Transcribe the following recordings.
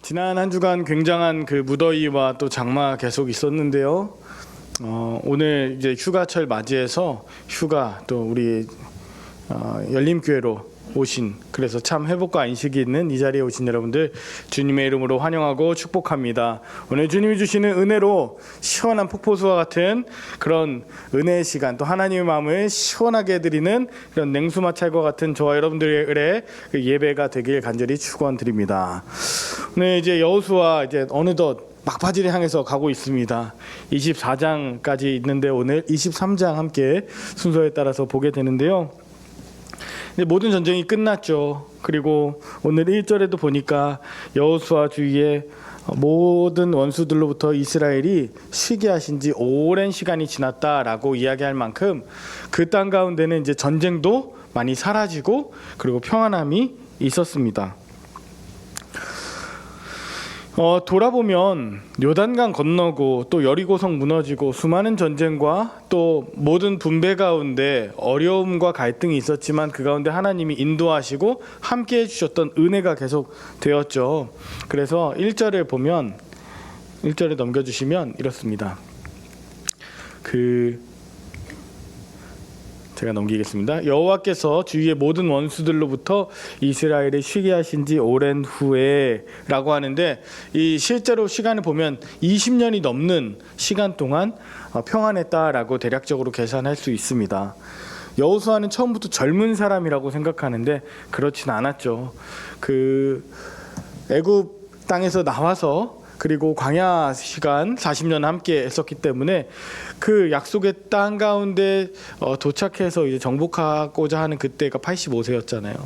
지난 한 주간 굉장한 그 무더위와 또 장마 계속 있었는데요. 오늘 이제 휴가철 맞이해서 휴가 또 우리 열림교회로 오신, 그래서 참 회복과 안식이 있는 이 자리에 오신 여러분들 주님의 이름으로 환영하고 축복합니다. 오늘 주님이 주시는 은혜로 시원한 폭포수와 같은 그런 은혜의 시간, 또 하나님의 마음을 시원하게 해드리는 그런 냉수마찰과 같은 저와 여러분들의 그 예배가 되길 간절히 축원드립니다. 오늘 이제 여호수아 이제 어느덧 막바지를 향해서 가고 있습니다. 24장까지 있는데 오늘 23장 함께 순서에 따라서 보게 되는데요. 모든 전쟁이 끝났죠. 그리고 오늘 1절에도 보니까 여호수아 주위에 모든 원수들로부터 이스라엘이 쉬게 하신 지 오랜 시간이 지났다라고 이야기할 만큼 그 땅 가운데는 이제 전쟁도 많이 사라지고 그리고 평안함이 있었습니다. 돌아보면 요단강 건너고 또 여리고성 무너지고 수많은 전쟁과 또 모든 분배 가운데 어려움과 갈등이 있었지만 그 가운데 하나님이 인도하시고 함께 해주셨던 은혜가 계속 되었죠. 그래서 1절을 보면 1절에 넘겨주시면 이렇습니다. 제가 넘기겠습니다. 여호와께서 주위의 모든 원수들로부터 이스라엘을 쉬게 하신 지 오랜 후에 라고 하는데, 이 실제로 시간을 보면 20년이 넘는 시간 동안 평안했다라고 대략적으로 계산할 수 있습니다. 여호수아는 처음부터 젊은 사람이라고 생각하는데 그렇진 않았죠. 애굽 땅에서 나와서 그리고 광야 시간 40년 함께 했었기 때문에 그 약속의 땅 가운데 도착해서 이제 정복하고자 하는 그때가 85세였잖아요.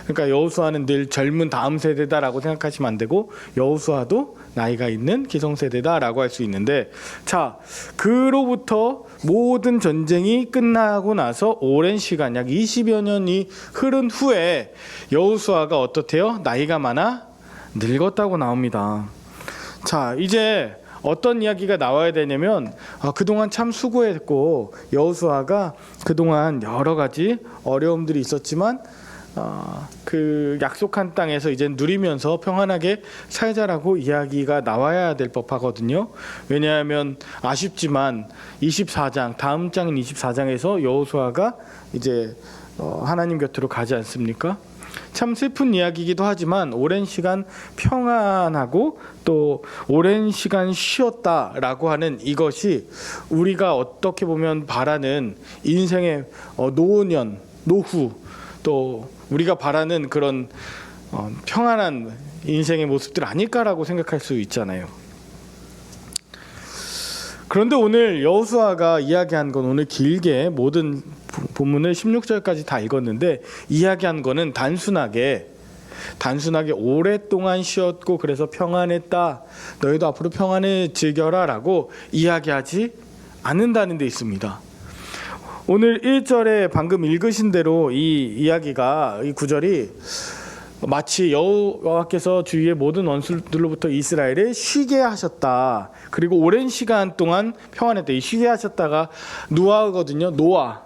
그러니까 여호수아는 늘 젊은 다음 세대다라고 생각하시면 안 되고, 여호수아도 나이가 있는 기성세대다라고 할 수 있는데, 자, 그로부터 모든 전쟁이 끝나고 나서 오랜 시간, 약 20여 년이 흐른 후에 여호수아가 어떻대요? 나이가 많아 늙었다고 나옵니다. 자, 이제 어떤 이야기가 나와야 되냐면 그동안 참 수고했고 여호수아가 그동안 여러 가지 어려움들이 있었지만 그 약속한 땅에서 이제 누리면서 평안하게 살자라고 이야기가 나와야 될 법하거든요. 왜냐하면 아쉽지만 24장, 다음 장인 24장에서 여호수아가 이제 하나님 곁으로 가지 않습니까? 참 슬픈 이야기이기도 하지만 오랜 시간 평안하고 또 오랜 시간 쉬었다라고 하는 이것이 우리가 어떻게 보면 바라는 인생의 노년, 노후, 또 우리가 바라는 그런 평안한 인생의 모습들 아닐까라고 생각할 수 있잖아요. 그런데 오늘 여호수아가 이야기한 건, 오늘 길게 모든 본문을 16절까지 다 읽었는데 이야기한 거는 단순하게 오랫동안 쉬었고 그래서 평안했다, 너희도 앞으로 평안을 즐겨라 라고 이야기하지 않는다는 데 있습니다. 오늘 1절에 방금 읽으신 대로 이 구절이 마치 여호와께서 주위의 모든 원수들로부터 이스라엘을 쉬게 하셨다, 그리고 오랜 시간 동안 평안했다, 이 쉬게 하셨다가 노아거든요. 노아,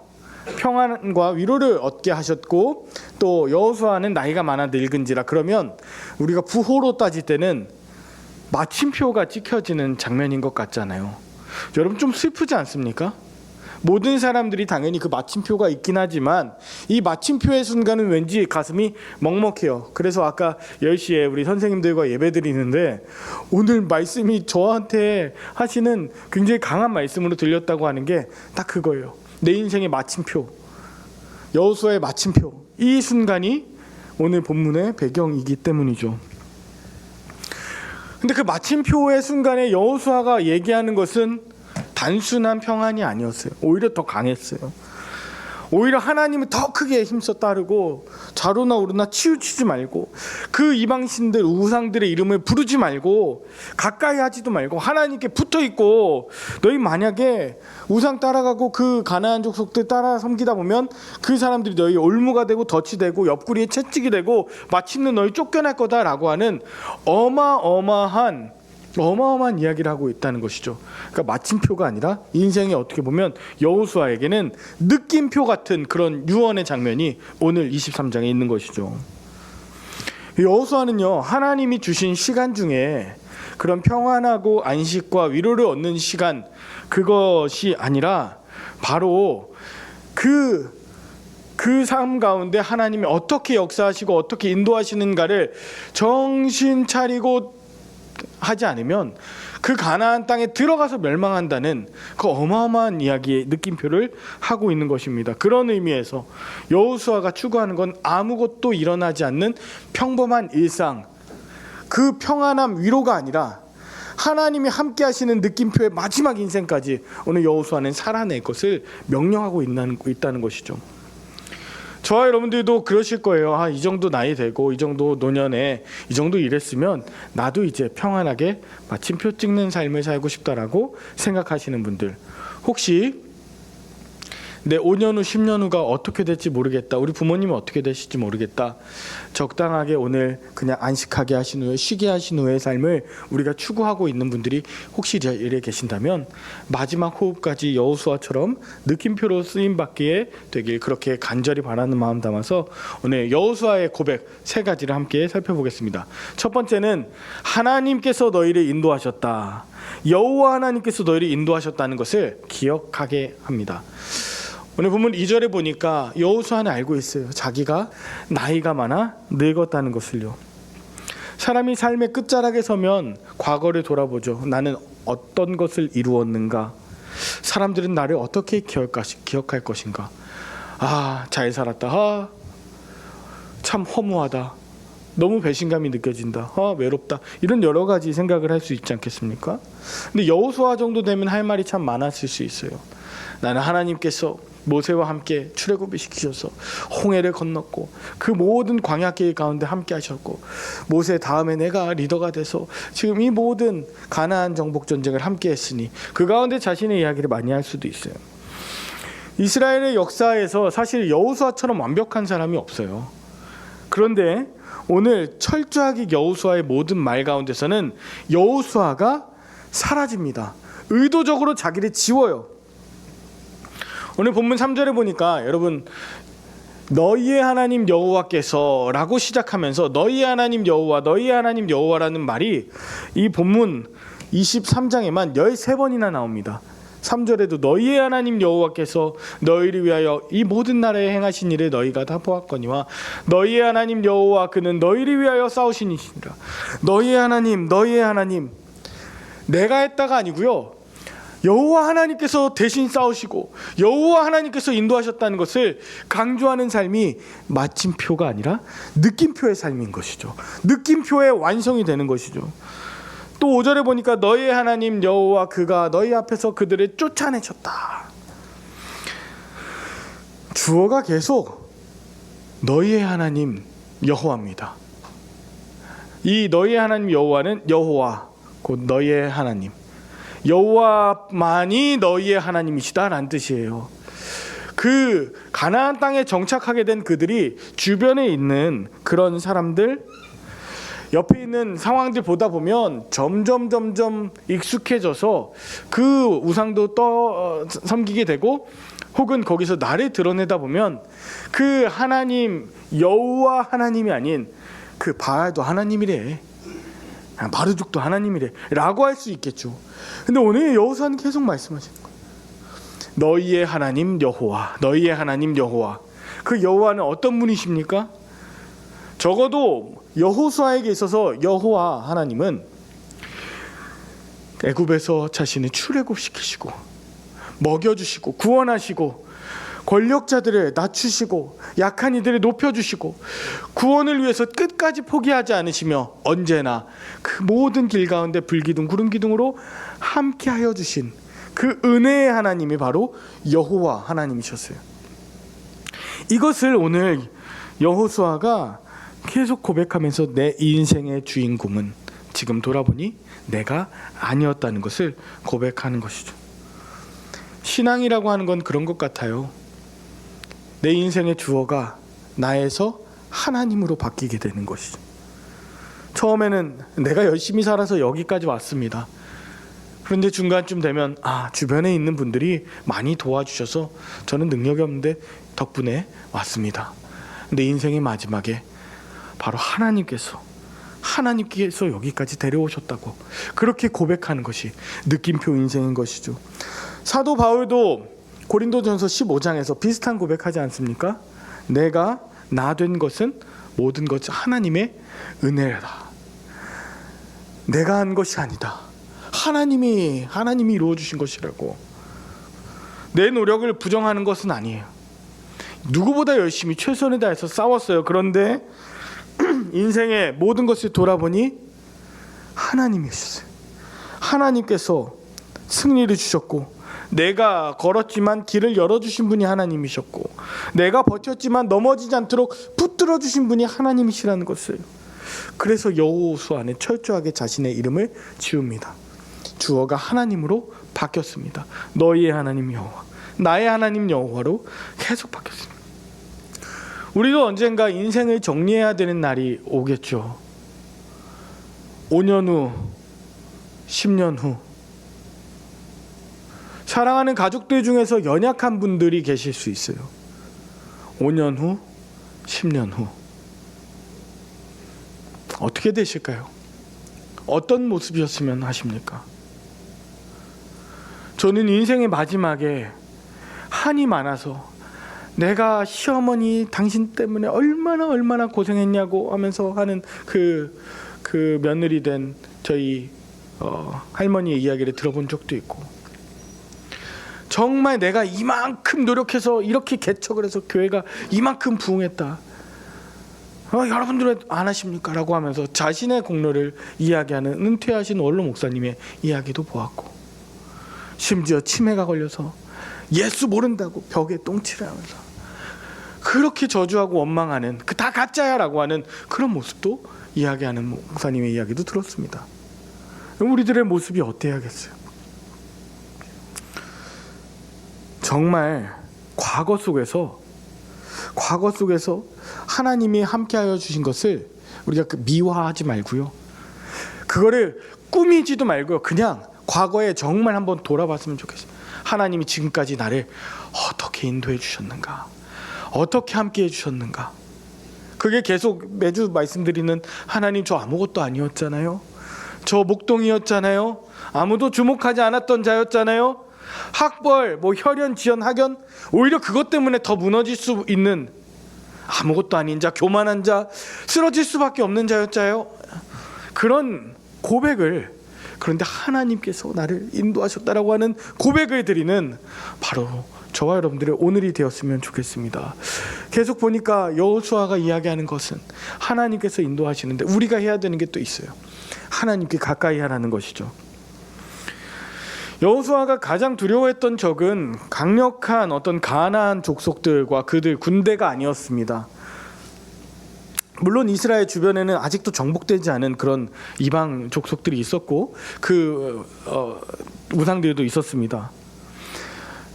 평안과 위로를 얻게 하셨고, 또 여호수아는 나이가 많아 늙은지라. 그러면 우리가 부호로 따질 때는 마침표가 찍혀지는 장면인 것 같잖아요. 여러분, 좀 슬프지 않습니까? 모든 사람들이 당연히 그 마침표가 있긴 하지만 이 마침표의 순간은 왠지 가슴이 먹먹해요. 그래서 아까 10시에 우리 선생님들과 예배 드리는데 오늘 말씀이 저한테 하시는 굉장히 강한 말씀으로 들렸다고 하는 게 딱 그거예요. 내 인생의 마침표, 여호수아의 마침표, 이 순간이 오늘 본문의 배경이기 때문이죠. 근데 그 마침표의 순간에 여호수아가 얘기하는 것은 단순한 평안이 아니었어요. 오히려 더 강했어요. 오히려 하나님을 더 크게 힘써 따르고 좌로나 우로나 치우치지 말고 그 이방신들, 우상들의 이름을 부르지 말고 가까이 하지도 말고 하나님께 붙어있고, 너희 만약에 우상 따라가고 그 가나안 족속들 따라 섬기다 보면 그 사람들이 너희 올무가 되고 덫이 되고 옆구리에 채찍이 되고 마침내 너희 쫓겨날 거다라고 하는 어마어마한 이야기를 하고 있다는 것이죠. 그러니까 마침표가 아니라 인생에 어떻게 보면 여호수아에게는 느낌표 같은 그런 유언의 장면이 오늘 23장에 있는 것이죠. 여호수아는요, 하나님이 주신 시간 중에 그런 평안하고 안식과 위로를 얻는 시간, 그것이 아니라 바로 그 삶 가운데 하나님이 어떻게 역사하시고 어떻게 인도하시는가를 정신 차리고 하지 않으면 그 가나안 땅에 들어가서 멸망한다는 그 어마어마한 이야기의 느낌표를 하고 있는 것입니다. 그런 의미에서 여호수아가 추구하는 건 아무것도 일어나지 않는 평범한 일상, 그 평안함, 위로가 아니라 하나님이 함께 하시는 느낌표의 마지막 인생까지 오늘 여호수아는 살아낼 것을 명령하고 있다는 것이죠. 저와 여러분들도 그러실 거예요. 이 정도 나이 되고 이 정도 노년에 이 정도 일했으면 나도 이제 평안하게 마침표 찍는 삶을 살고 싶다라고 생각하시는 분들, 혹시 내 5년 후 10년 후가 어떻게 될지 모르겠다, 우리 부모님은 어떻게 되실지 모르겠다, 적당하게 오늘 그냥 안식하게 하신 후에 쉬게 하신 후의 삶을 우리가 추구하고 있는 분들이 혹시 이래 계신다면 마지막 호흡까지 여호수아처럼 느낌표로 쓰임받기에 되길 그렇게 간절히 바라는 마음 담아서 오늘 여호수아의 고백 3가지를 함께 살펴보겠습니다. 첫 번째는 하나님께서 너희를 인도하셨다. 여호와 하나님께서 너희를 인도하셨다는 것을 기억하게 합니다. 오늘 본문 2절에 보니까 여호수아는 알고 있어요. 자기가 나이가 많아 늙었다는 것을요. 사람이 삶의 끝자락에 서면 과거를 돌아보죠. 나는 어떤 것을 이루었는가? 사람들은 나를 어떻게 기억할 것인가? 잘 살았다. 참 허무하다. 너무 배신감이 느껴진다. 외롭다. 이런 여러 가지 생각을 할 수 있지 않겠습니까? 근데 여호수아 정도 되면 할 말이 참 많았을 수 있어요. 나는 하나님께서 모세와 함께 출애굽을 시키셔서 홍해를 건넜고 그 모든 광야길 가운데 함께 하셨고, 모세 다음에 내가 리더가 돼서 지금 이 모든 가나안 정복 전쟁을 함께 했으니, 그 가운데 자신의 이야기를 많이 할 수도 있어요. 이스라엘의 역사에서 사실 여호수아처럼 완벽한 사람이 없어요. 그런데 오늘 철저하게 여호수아의 모든 말 가운데서는 여호수아가 사라집니다. 의도적으로 자기를 지워요. 오늘 본문 3절에 보니까 여러분, 너희의 하나님 여호와께서 라고 시작하면서 너희의 하나님 여호와, 너희의 하나님 여호와라는 말이 이 본문 23장에만 13번이나 나옵니다. 3절에도 너희의 하나님 여호와께서 너희를 위하여 이 모든 나라에 행하신 일을 너희가 다 보았거니와 너희의 하나님 여호와 그는 너희를 위하여 싸우신 이시니라. 너희의 하나님, 너희의 하나님, 내가 했다가 아니고요, 여호와 하나님께서 대신 싸우시고 여호와 하나님께서 인도하셨다는 것을 강조하는 삶이 마침표가 아니라 느낌표의 삶인 것이죠. 느낌표의 완성이 되는 것이죠. 또 5절에 보니까 너희의 하나님 여호와 그가 너희 앞에서 그들을 쫓아내셨다. 주어가 계속 너희의 하나님 여호와입니다. 이 너희의 하나님 여호와는 여호와 곧 너희의 하나님, 여호와만이 너희의 하나님이시다라는 뜻이에요. 그 가나안 땅에 정착하게 된 그들이 주변에 있는 그런 사람들, 옆에 있는 상황들 보다 보면 점점 익숙해져서 그 우상도 섬기게 되고, 혹은 거기서 나를 드러내다 보면 그 하나님 여호와 하나님이 아닌 그 바알도 하나님이래, 마르둑도 하나님이래 라고 할 수 있겠죠. 근데 오늘 여호수아는 계속 말씀하시는 거예요. 너희의 하나님 여호와, 너희의 하나님 여호와. 그 여호와는 어떤 분이십니까? 적어도 여호수아에게 있어서 여호와 하나님은 애굽에서 자신을 출애굽시키시고 먹여주시고 구원하시고 권력자들을 낮추시고 약한 이들을 높여주시고 구원을 위해서 끝까지 포기하지 않으시며 언제나 그 모든 길 가운데 불기둥 구름기둥으로 함께하여 주신 그 은혜의 하나님이 바로 여호와 하나님이셨어요. 이것을 오늘 여호수아가 계속 고백하면서 내 인생의 주인공은 지금 돌아보니 내가 아니었다는 것을 고백하는 것이죠. 신앙이라고 하는 건 그런 것 같아요. 내 인생의 주어가 나에서 하나님으로 바뀌게 되는 것이죠. 처음에는 내가 열심히 살아서 여기까지 왔습니다. 그런데 중간쯤 되면 주변에 있는 분들이 많이 도와주셔서 저는 능력이 없는데 덕분에 왔습니다. 근데 인생의 마지막에 바로 하나님께서 여기까지 데려오셨다고 그렇게 고백하는 것이 느낌표 인생인 것이죠. 사도 바울도 고린도전서 15장에서 비슷한 고백하지 않습니까? 내가 나 된 것은 모든 것이 하나님의 은혜라. 내가 한 것이 아니다. 하나님이 이루어 주신 것이라고. 내 노력을 부정하는 것은 아니에요. 누구보다 열심히 최선을 다해서 싸웠어요. 그런데 인생의 모든 것을 돌아보니 하나님이셨어요. 하나님께서 승리를 주셨고, 내가 걸었지만 길을 열어주신 분이 하나님이셨고, 내가 버텼지만 넘어지지 않도록 붙들어 주신 분이 하나님이시라는 것을. 그래서 여호수아는 철저하게 자신의 이름을 지웁니다. 주어가 하나님으로 바뀌었습니다. 너희의 하나님 여호와, 나의 하나님 여호와로 계속 바뀌었습니다. 우리도 언젠가 인생을 정리해야 되는 날이 오겠죠. 5년 후, 10년 후. 사랑하는 가족들 중에서 연약한 분들이 계실 수 있어요. 5년 후, 10년 후. 어떻게 되실까요? 어떤 모습이었으면 하십니까? 저는 인생의 마지막에 한이 많아서 내가 시어머니 당신 때문에 얼마나 고생했냐고 하면서 하는 그 며느리 된 저희 할머니의 이야기를 들어본 적도 있고, 정말 내가 이만큼 노력해서 이렇게 개척을 해서 교회가 이만큼 부흥했다, 여러분들은 안 하십니까? 라고 하면서 자신의 공로를 이야기하는 은퇴하신 원로 목사님의 이야기도 보았고, 심지어 치매가 걸려서 예수 모른다고 벽에 똥칠을 하면서 그렇게 저주하고 원망하는, 그 다 가짜야 라고 하는 그런 모습도 이야기하는 목사님의 이야기도 들었습니다. 우리들의 모습이 어때야겠어요? 정말 과거 속에서 하나님이 함께하여 주신 것을 우리가 미화하지 말고요, 그거를 꾸미지도 말고요, 그냥 과거에 정말 한번 돌아봤으면 좋겠어요. 하나님이 지금까지 나를 어떻게 인도해 주셨는가, 어떻게 함께해 주셨는가. 그게 계속 매주 말씀드리는, 하나님 저 아무것도 아니었잖아요, 저 목동이었잖아요, 아무도 주목하지 않았던 자였잖아요, 학벌, 혈연, 지연, 학연, 오히려 그것 때문에 더 무너질 수 있는 아무것도 아닌 자, 교만한 자, 쓰러질 수밖에 없는 자였잖아요. 그런 고백을, 그런데 하나님께서 나를 인도하셨다라고 하는 고백을 드리는 바로 저와 여러분들의 오늘이 되었으면 좋겠습니다. 계속 보니까 여호수아가 이야기하는 것은 하나님께서 인도하시는데 우리가 해야 되는 게 또 있어요. 하나님께 가까이 하라는 것이죠. 여호수아가 가장 두려워했던 적은 강력한 어떤 가나안 족속들과 그들 군대가 아니었습니다. 물론 이스라엘 주변에는 아직도 정복되지 않은 그런 이방 족속들이 있었고, 우상들도 있었습니다.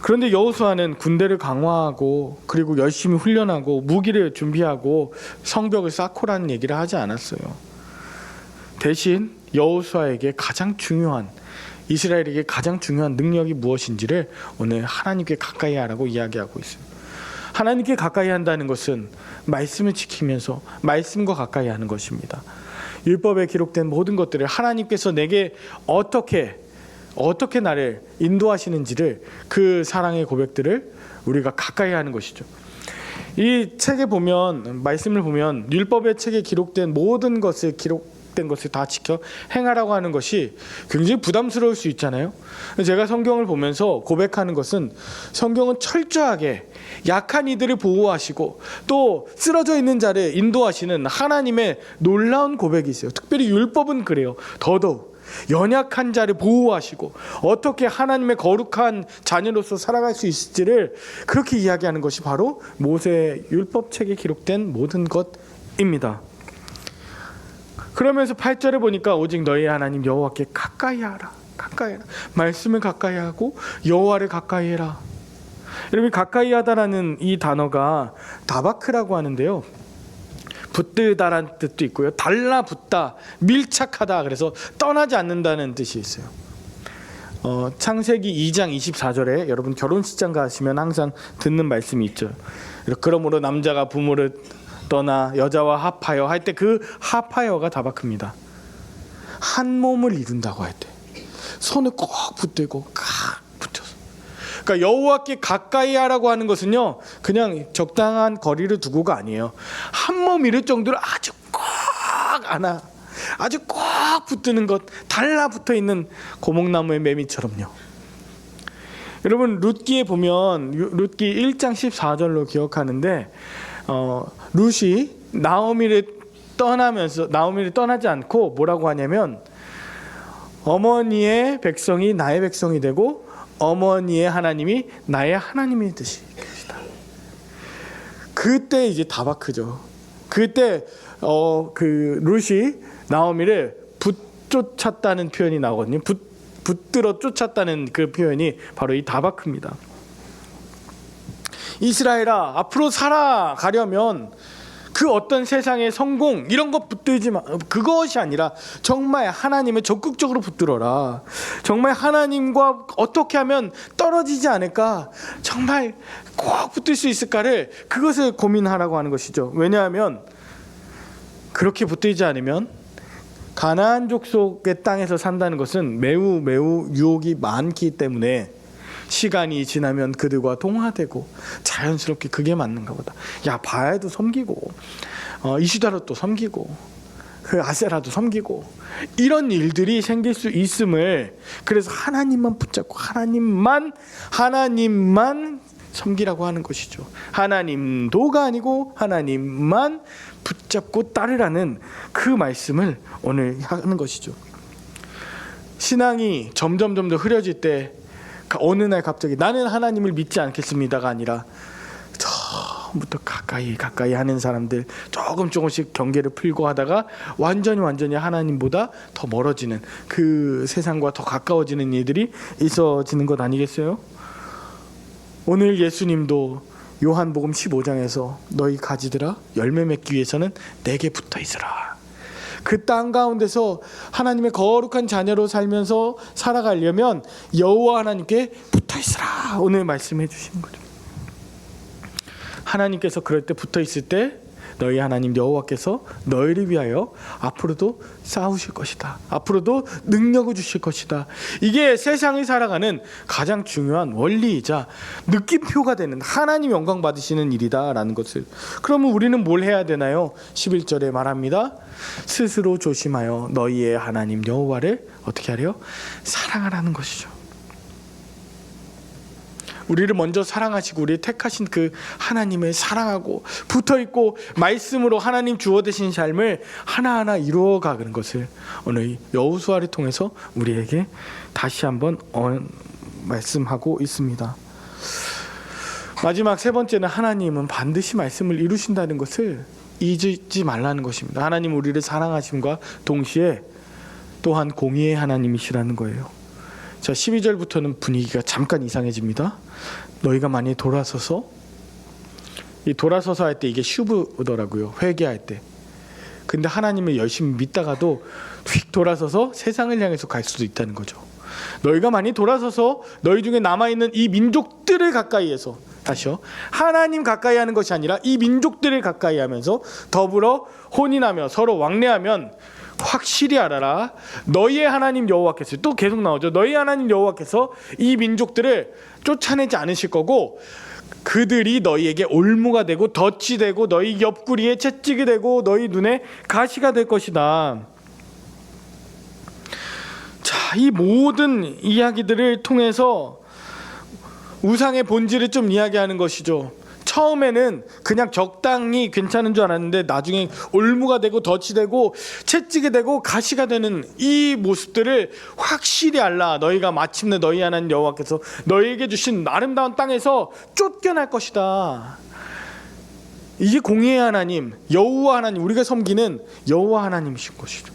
그런데 여호수아는 군대를 강화하고 그리고 열심히 훈련하고 무기를 준비하고 성벽을 쌓고라는 얘기를 하지 않았어요. 대신 여호수아에게 이스라엘에게 가장 중요한 능력이 무엇인지를 오늘 하나님께 가까이 하라고 이야기하고 있습니다. 하나님께 가까이 한다는 것은 말씀을 지키면서 말씀과 가까이 하는 것입니다. 율법에 기록된 모든 것들을 하나님께서 내게 어떻게 나를 인도하시는지를, 그 사랑의 고백들을 우리가 가까이 하는 것이죠. 이 책에 보면, 말씀을 보면 율법의 책에 기록된 모든 것을 다 지켜 행하라고 하는 것이 굉장히 부담스러울 수 있잖아요. 제가 성경을 보면서 고백하는 것은, 성경은 철저하게 약한 이들을 보호하시고 또 쓰러져 있는 자를 인도하시는 하나님의 놀라운 고백이 있어요. 특별히 율법은 그래요. 더더욱 연약한 자를 보호하시고 어떻게 하나님의 거룩한 자녀로서 살아갈 수 있을지를 그렇게 이야기하는 것이 바로 모세의 율법책에 기록된 모든 것입니다. 그러면서 8절에 보니까 오직 너희 하나님 여호와께 가까이 하라. 말씀을 가까이 하고 여호와를 가까이 해라. 여러분, 가까이 하다라는 이 단어가 다바크라고 하는데요, 붙들다라는 뜻도 있고요, 달라붙다, 밀착하다, 그래서 떠나지 않는다는 뜻이 있어요. 창세기 2장 24절에 여러분 결혼식장 가시면 항상 듣는 말씀이 있죠. 그러므로 남자가 부모를 떠나 여자와 합하여 할 때 그 합하여가 다바크입니다. 한 몸을 이룬다고 할 때 손을 꼭 붙들고 꽉 붙여서. 그러니까 여호와께 가까이 하라고 하는 것은요, 그냥 적당한 거리를 두고가 아니에요. 한 몸 이룰 정도로 아주 꽉 안아, 아주 꽉 붙드는 것, 달라붙어 있는 고목나무의 매미처럼요. 여러분 룻기에 보면 룻기 1장 14절로 기억하는데 룻이 나오미를 떠나지 않고 뭐라고 하냐면 어머니의 백성이 나의 백성이 되고 어머니의 하나님이 나의 하나님이 되시다. 그때 이제 다바크죠. 그때 그 룻이 나오미를 붙쫓았다는 표현이 나오거든요. 붙들어 쫓았다는 그 표현이 바로 이 다바크입니다. 이스라엘아, 앞으로 살아가려면 그 어떤 세상의 성공 이런 것 붙들지 마. 그것이 아니라 정말 하나님을 적극적으로 붙들어라. 정말 하나님과 어떻게 하면 떨어지지 않을까, 정말 꼭 붙들 수 있을까를, 그것을 고민하라고 하는 것이죠. 왜냐하면 그렇게 붙들지 않으면 가나안 족속의 땅에서 산다는 것은 매우 유혹이 많기 때문에 시간이 지나면 그들과 동화되고 자연스럽게 그게 맞는가 보다. 야, 바알도 섬기고 이슈다롯도 섬기고 그 아세라도 섬기고 이런 일들이 생길 수 있음을, 그래서 하나님만 붙잡고 하나님만 섬기라고 하는 것이죠. 하나님도가 아니고 하나님만 붙잡고 따르라는 그 말씀을 오늘 하는 것이죠. 신앙이 점점 더 흐려질 때 어느 날 갑자기 나는 하나님을 믿지 않겠습니다가 아니라 처음부터 가까이 하는 사람들, 조금씩 경계를 풀고 하다가 완전히 하나님보다 더 멀어지는, 그 세상과 더 가까워지는 일들이 있어지는 것 아니겠어요? 오늘 예수님도 요한복음 15장에서 너희 가지들아 열매 맺기 위해서는 내게 붙어 있으라. 그 땅 가운데서 하나님의 거룩한 자녀로 살면서 살아가려면 여호와 하나님께 붙어 있으라, 오늘 말씀해 주시는 거죠. 하나님께서 그럴 때 붙어 있을 때 너희 하나님 여호와께서 너희를 위하여 앞으로도 싸우실 것이다. 앞으로도 능력을 주실 것이다. 이게 세상을 살아가는 가장 중요한 원리이자 느낌표가 되는, 하나님 영광 받으시는 일이다라는 것을. 그러면 우리는 뭘 해야 되나요? 11절에 말합니다. 스스로 조심하여 너희의 하나님 여호와를 어떻게 하래요? 사랑하라는 것이죠. 우리를 먼저 사랑하시고 우리를 택하신 그 하나님을 사랑하고 붙어있고 말씀으로 하나님 주어 되신 삶을 하나하나 이루어가는 것을 오늘 여호수아를 통해서 우리에게 다시 한번 말씀하고 있습니다. 마지막 세 번째는 하나님은 반드시 말씀을 이루신다는 것을 잊지 말라는 것입니다. 하나님 우리를 사랑하심과 동시에 또한 공의의 하나님이시라는 거예요. 자, 12절부터는 분위기가 잠깐 이상해집니다. 너희가 많이 돌아서서, 이 돌아서서 할 때 이게 슈브더라고요. 회개할 때. 근데 하나님을 열심히 믿다가도 휙 돌아서서 세상을 향해서 갈 수도 있다는 거죠. 너희가 많이 돌아서서 너희 중에 남아있는 이 민족들을 가까이해서, 다시요, 하나님 가까이 하는 것이 아니라 이 민족들을 가까이 하면서 더불어 혼인하며 서로 왕래하면 확실히 알아라. 너희의 하나님 여호와께서, 또 계속 나오죠. 너희 하나님 여호와께서 이 민족들을 쫓아내지 않으실 거고 그들이 너희에게 올무가 되고 덫이 되고 너희 옆구리에 채찍이 되고 너희 눈에 가시가 될 것이다. 자, 이 모든 이야기들을 통해서 우상의 본질을 좀 이야기하는 것이죠. 처음에는 그냥 적당히 괜찮은 줄 알았는데 나중에 올무가 되고 덫이 되고 채찍이 되고 가시가 되는 이 모습들을 확실히 알라. 너희가 마침내 너희 하나님 여호와께서 너희에게 주신 아름다운 땅에서 쫓겨날 것이다. 이게 공의의 하나님, 여호와 하나님, 우리가 섬기는 여호와 하나님이신 것이죠.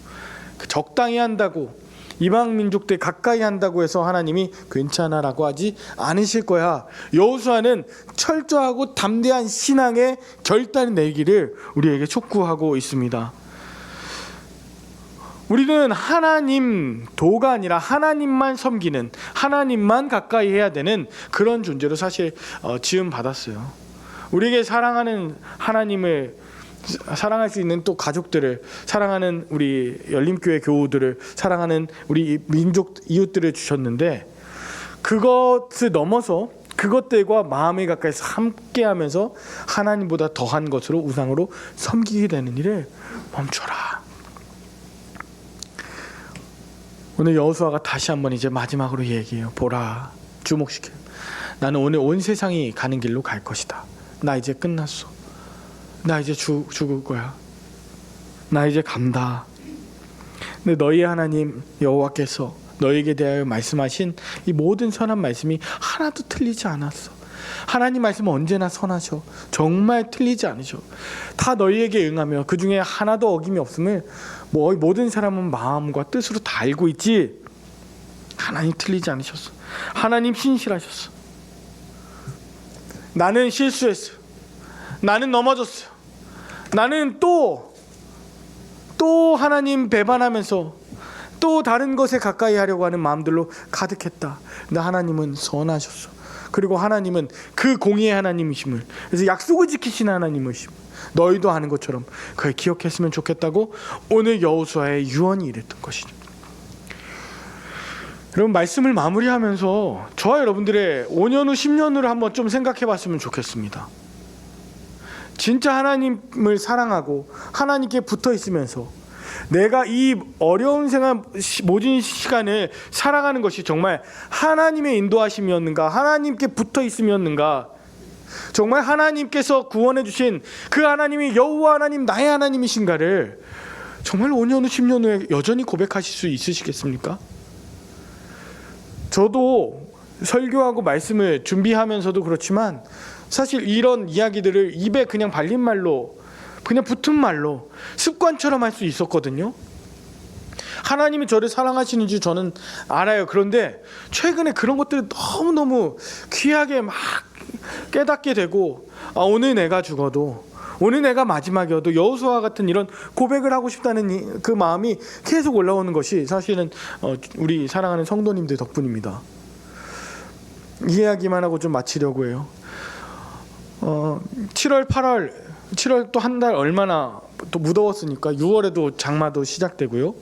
적당히 한다고, 이방 민족들 가까이 한다고 해서 하나님이 괜찮아라고 하지 않으실 거야. 여호수아는 철저하고 담대한 신앙의 결단을 내기를 우리에게 촉구하고 있습니다. 우리는 하나님도가 아니라 하나님만 섬기는, 하나님만 가까이 해야 되는 그런 존재로 사실 지음 받았어요. 우리에게 사랑하는 하나님을 사랑할 수 있는 또 가족들을, 사랑하는 우리 열림교회 교우들을, 사랑하는 우리 민족 이웃들을 주셨는데, 그것을 넘어서 그것들과 마음이 가까이서 함께하면서 하나님보다 더한 것으로, 우상으로 섬기게 되는 일을 멈춰라. 오늘 여호수아가 다시 한번 이제 마지막으로 얘기해요. 보라, 주목시켜. 나는 오늘 온 세상이 가는 길로 갈 것이다. 나 이제 끝났어. 나 이제 죽을 거야. 나 이제 간다. 근데 너희의 하나님 여호와께서 너희에게 대하여 말씀하신 이 모든 선한 말씀이 하나도 틀리지 않았어. 하나님 말씀은 언제나 선하셔. 정말 틀리지 않으셔. 다 너희에게 응하며 그 중에 하나도 어김이 없음을 모든 사람은 마음과 뜻으로 다 알고 있지. 하나님 틀리지 않으셨어. 하나님 신실하셨어. 나는 실수했어. 나는 넘어졌어. 나는 또 하나님 배반하면서 또 다른 것에 가까이 하려고 하는 마음들로 가득했다. 근데 하나님은 선하셨어. 그리고 하나님은 그 공의의 하나님이심을, 그래서 약속을 지키시는 하나님이심을 너희도 아는 것처럼 그걸 기억했으면 좋겠다고 오늘 여호수아의 유언이 이랬던 것이죠. 여러분, 말씀을 마무리하면서 저와 여러분들의 5년 후 10년 후를 한번 좀 생각해 봤으면 좋겠습니다. 진짜 하나님을 사랑하고 하나님께 붙어 있으면서 내가 이 어려운 생활 모진 시간을 살아가는 것이 정말 하나님의 인도하심이었는가, 하나님께 붙어 있음이었는가, 정말 하나님께서 구원해 주신 그 하나님이 여호와 하나님, 나의 하나님이신가를 정말 5년 후 10년 후에 여전히 고백하실 수 있으시겠습니까? 저도 설교하고 말씀을 준비하면서도 그렇지만 사실 이런 이야기들을 입에 그냥 발린 말로, 그냥 붙은 말로 습관처럼 할 수 있었거든요. 하나님이 저를 사랑하시는지 저는 알아요. 그런데 최근에 그런 것들을 너무너무 귀하게 막 깨닫게 되고, 오늘 내가 죽어도, 오늘 내가 마지막이어도 여호수아 같은 이런 고백을 하고 싶다는 그 마음이 계속 올라오는 것이 사실은 우리 사랑하는 성도님들 덕분입니다. 이 이야기만 하고 좀 마치려고 해요. 7월, 8월, 7월 또 한 달 얼마나 또 무더웠으니까 6월에도 장마도 시작되고요.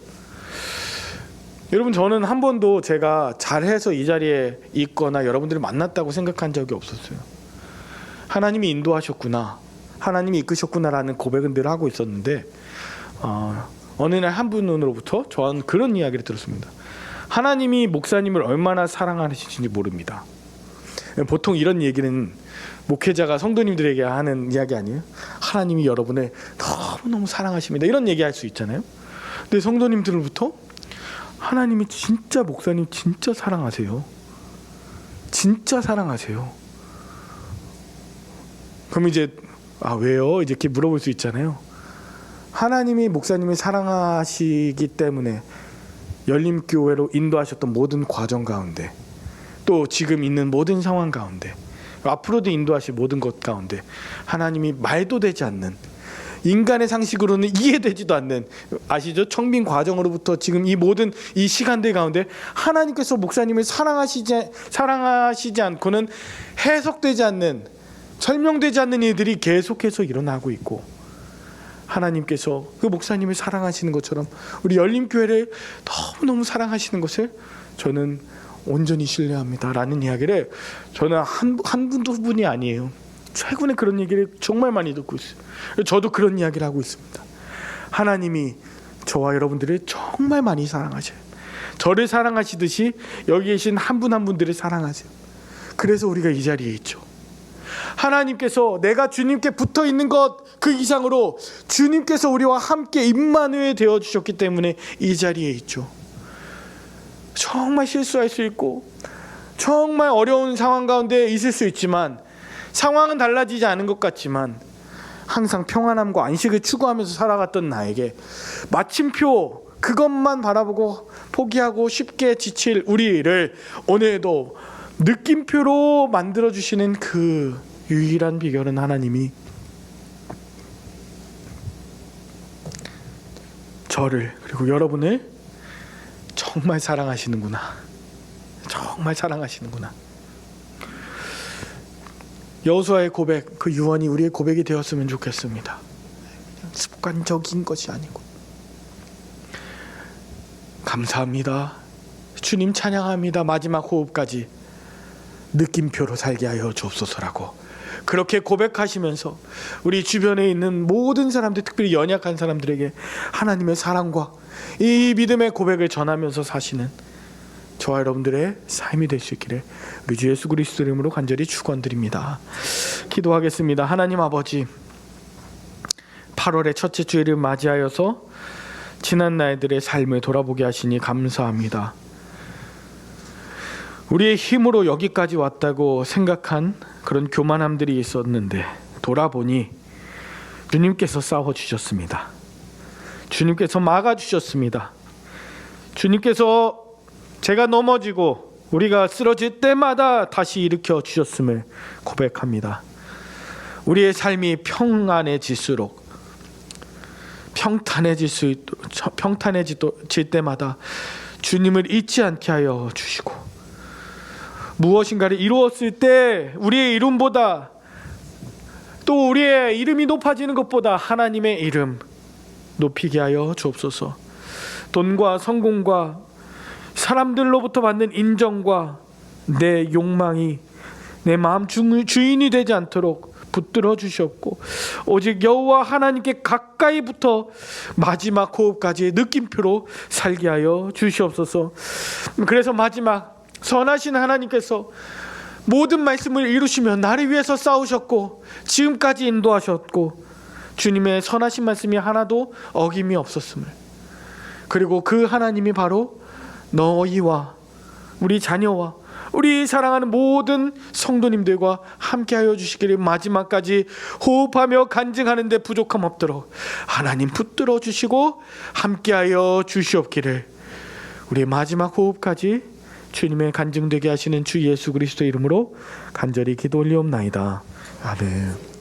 여러분, 저는 한 번도 제가 잘해서 이 자리에 있거나 여러분들을 만났다고 생각한 적이 없었어요. 하나님이 인도하셨구나, 하나님이 이끄셨구나라는 고백은 늘 하고 있었는데 어느 날 한 분으로부터 저는 그런 이야기를 들었습니다. 하나님이 목사님을 얼마나 사랑하시는지 모릅니다. 보통 이런 얘기는 목회자가 성도님들에게 하는 이야기 아니에요? 하나님이 여러분을 너무너무 사랑하십니다, 이런 얘기할 수 있잖아요. 근데 성도님들로부터 하나님이 진짜 목사님 진짜 사랑하세요, 진짜 사랑하세요. 그럼 이제 왜요? 이렇게 물어볼 수 있잖아요. 하나님이 목사님을 사랑하시기 때문에 열림교회로 인도하셨던 모든 과정 가운데, 또 지금 있는 모든 상황 가운데, 앞으로도 인도하실 모든 것 가운데 하나님이 말도 되지 않는, 인간의 상식으로는 이해되지도 않는, 아시죠? 청빙 과정으로부터 지금 이 모든 이 시간들 가운데 하나님께서 목사님을 사랑하시지 않고는 해석되지 않는, 설명되지 않는 일들이 계속해서 일어나고 있고, 하나님께서 그 목사님을 사랑하시는 것처럼 우리 열림교회를 너무너무 사랑하시는 것을 저는 온전히 신뢰합니다 라는 이야기를 저는 한 분도 분이 아니에요. 최근에 그런 얘기를 정말 많이 듣고 있어요. 저도 그런 이야기를 하고 있습니다. 하나님이 저와 여러분들을 정말 많이 사랑하셔요. 저를 사랑하시듯이 여기 계신 한 분 한 분들을 사랑하세요. 그래서 우리가 이 자리에 있죠. 하나님께서 내가 주님께 붙어 있는 것 그 이상으로 주님께서 우리와 함께 임마누엘 되어 주셨기 때문에 이 자리에 있죠. 정말 실수할 수 있고 정말 어려운 상황 가운데 있을 수 있지만, 상황은 달라지지 않은 것 같지만 항상 평안함과 안식을 추구하면서 살아갔던 나에게 마침표 그것만 바라보고 포기하고 쉽게 지칠 우리를 오늘도 느낌표로 만들어주시는 그 유일한 비결은 하나님이 저를, 그리고 여러분을 정말 사랑하시는구나, 정말 사랑하시는구나. 여호수아의 고백, 그 유언이 우리의 고백이 되었으면 좋겠습니다. 습관적인 것이 아니고 감사합니다. 주님 찬양합니다. 마지막 호흡까지 느낌표로 살게 하여 주옵소서라고 그렇게 고백하시면서 우리 주변에 있는 모든 사람들, 특별히 연약한 사람들에게 하나님의 사랑과 이 믿음의 고백을 전하면서 사시는 저와 여러분들의 삶이 될 수 있기를 우리 주 예수 그리스도 이름으로 간절히 축원드립니다. 기도하겠습니다. 하나님 아버지, 8월의 첫째 주일을 맞이하여서 지난 날들의 삶을 돌아보게 하시니 감사합니다. 우리의 힘으로 여기까지 왔다고 생각한 그런 교만함들이 있었는데 돌아보니 주님께서 싸워주셨습니다. 주님께서 막아주셨습니다. 주님께서 제가 넘어지고 우리가 쓰러질 때마다 다시 일으켜 주셨음을 고백합니다. 우리의 삶이 평안해질수록 평탄해질 때마다 주님을 잊지 않게 하여 주시고, 무엇인가를 이루었을 때 우리의 이름보다, 또 우리의 이름이 높아지는 것보다 하나님의 이름 높이게 하여 주옵소서. 돈과 성공과 사람들로부터 받는 인정과 내 욕망이 내 마음 주인이 되지 않도록 붙들어 주시옵고, 오직 여호와 하나님께 가까이 붙어 마지막 호흡까지 느낌표로 살게 하여 주시옵소서. 그래서 마지막 선하신 하나님께서 모든 말씀을 이루시며 나를 위해서 싸우셨고 지금까지 인도하셨고 주님의 선하신 말씀이 하나도 어김이 없었음을, 그리고 그 하나님이 바로 너희와 우리 자녀와 우리 사랑하는 모든 성도님들과 함께하여 주시기를 마지막까지 호흡하며 간증하는 데 부족함 없도록 하나님 붙들어 주시고 함께하여 주시옵기를 우리의 마지막 호흡까지 주님의 간증되게 하시는 주 예수 그리스도 이름으로 간절히 기도 올리옵나이다. 아멘.